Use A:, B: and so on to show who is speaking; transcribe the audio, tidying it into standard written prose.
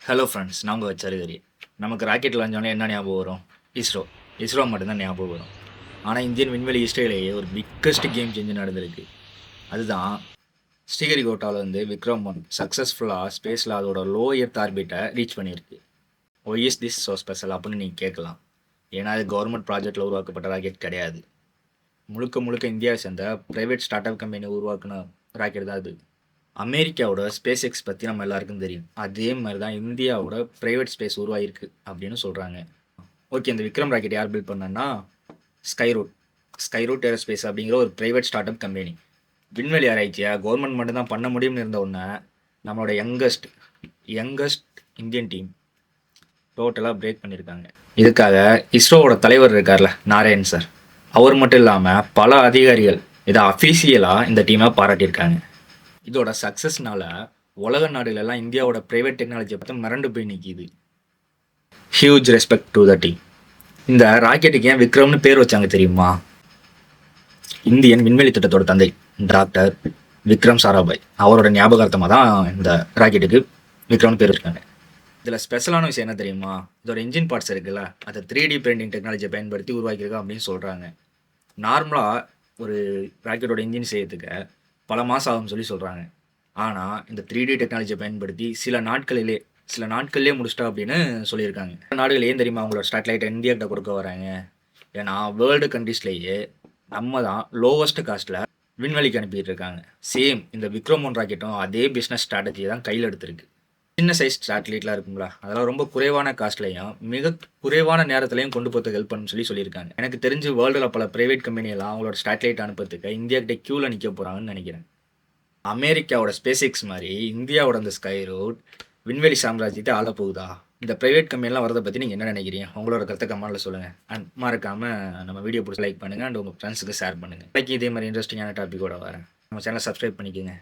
A: Hello friends, நான் உங்கள் சருகரி. நமக்கு ராக்கெட் லான்ச்சோடனே என்ன ஞாபகம் வரும்? இஸ்ரோ. இஸ்ரோ மட்டும்தான் ஞாபகம் வரும். ஆனால் இந்தியன் விண்வெளி ஹிஸ்டரியிலேயே ஒரு பிக்கஸ்ட் கேம் சேஞ்சு நடந்திருக்கு. அதுதான் ஸ்ரீஹரிகோட்டாவில் வந்து விக்ரம் 1 சக்ஸஸ்ஃபுல்லாக ஸ்பேஸில் அதோட லோ எர்த் ஆர்பிட்டை ரீச் பண்ணியிருக்கு. Why is this so special அப்படின்னு நீங்கள் கேட்கலாம். ஏன்னா அது கவர்மெண்ட் ப்ராஜெக்டில் உருவாக்கப்பட்ட ராக்கெட் கிடையாது. முழுக்க முழுக்க இந்தியாவை சேர்ந்த ப்ரைவேட் ஸ்டார்ட் அப் கம்பெனி உருவாக்குன ராக்கெட் தான் அது. அமெரிக்காவோட ஸ்பேஸ் எக்ஸ் பற்றி நம்ம எல்லாருக்கும் தெரியும். அதே மாதிரி தான் இந்தியாவோட ப்ரைவேட் ஸ்பேஸ் உருவாயிருக்கு அப்படின்னு சொல்கிறாங்க. ஓகே, இந்த விக்ரம் ராக்கெட் யார் பில்ட் பண்ணனா? ஸ்கைரூட் ஏரோஸ்பேஸ் அப்படிங்கிற ஒரு ப்ரைவேட் ஸ்டார்ட் அப் கம்பெனி. விண்வெளி ஆராய்ச்சியை கவர்மெண்ட் மட்டும்தான் பண்ண முடியும்னு இருந்த உடனே நம்மளோட யங்கஸ்ட் இந்தியன் டீம் டோட்டலாக பிரேக் பண்ணியிருக்காங்க. இதுக்காக இஸ்ரோவோட தலைவர் இருக்கார்ல, நாராயண் சார், அவர் மட்டும் இல்லாமல் பல அதிகாரிகள் இதை அஃபீஷியலாக இந்த டீமை பாராட்டியிருக்காங்க. இதோட சக்ஸஸ்னால உலக நாடுகளெல்லாம் இந்தியாவோட ப்ரைவேட் டெக்னாலஜியை பார்த்து மிரண்டு போய் நிற்கிது. Huge respect to the team. இந்த ராக்கெட்டுக்கு ஏன் விக்ரம்னு பேர் வச்சாங்க தெரியுமா? இந்தியன் விண்வெளி திட்டத்தோட தந்தை டாக்டர் விக்ரம் சாராபாய் அவரோட ஞாபகார்த்தமாக தான் இந்த ராக்கெட்டுக்கு விக்ரம்னு பேர் வச்சுருக்காங்க. இதில் ஸ்பெஷலான விஷயம் என்ன தெரியுமா? இதோட இன்ஜின் பார்ட்ஸ் இருக்குல்ல, அதை 3D பிரிண்டிங் டெக்னாலஜியை பயன்படுத்தி உருவாக்கியிருக்கா அப்படின்னு சொல்கிறாங்க. நார்மலாக ஒரு ராக்கெட்டோட இன்ஜின் செய்யறதுக்கு பல மாதம் ஆகும்னு சொல்கிறாங்க. ஆனால் இந்த 3D டெக்னாலஜியை பயன்படுத்தி சில நாட்கள்லேயே முடிச்சிட்டா அப்படின்னு சொல்லியிருக்காங்க. நாடுகள் ஏன் தெரியுமா அவங்களோட சேட்டலைட்டை இந்தியாக்கிட்ட கொடுக்க வராங்க? ஏன்னா வேர்ல்டு கண்ட்ரீஸ்லேயே நம்ம தான் லோவஸ்ட் காஸ்ட்டில் விண்வெளிக்கு அனுப்பிட்டு இருக்காங்க. சேம் இந்த விக்ரம் 1 ராக்கெட்டும் அதே பிஸ்னஸ் ஸ்ட்ராட்டஜியை தான் கையில் எடுத்திருக்கு. சின்ன சைஸ் சேட்டலைட்லாம் இருக்குங்களா, அதெல்லாம் ரொம்ப குறைவான காஸ்ட்லையும் மிக குறைவான நேரத்துலையும் கொண்டு போகிறதுக்கு ஹெல்ப் பண்ணு சொல்லியிருக்காங்க. எனக்கு தெரிஞ்சு வேர்ல்டில் பல ப்ரைவேட் கம்பெனியெல்லாம் அவங்களோட சேட்டலைட் அனுப்புறதுக்கு இந்தியாக்கிட்ட க்யூவில் நிற்க போகிறாங்கன்னு நினைக்கிறேன். அமெரிக்காவோட ஸ்பேஸ் எக்ஸ் மாதிரி இந்தியாவோட அந்த ஸ்கைரூட் விண்வெளி சாம்ராஜ்யத்தை ஆள போகுதா? இந்த ப்ரைவேட் கம்பெனிலாம் வரதை பற்றி நீங்கள் என்ன நினைக்கிறீங்க? உங்களோட கருத்தை கமெண்ட்டில் சொல்லுங்கள். அண்ட் மறக்காமல் நம்ம வீடியோ பிடிச்சி லைக் பண்ணுங்கள் அண்ட் உங்கள் ஃப்ரெண்ட்ஸுக்கு ஷேர் பண்ணுங்கள். இன்னைக்கு இதே மாதிரி இன்ட்ரெஸ்டிங்கான டாப்பிக்கோட வரேன். நம்ம சேனலை சப்ஸ்கிரைப் பண்ணிக்கோங்க.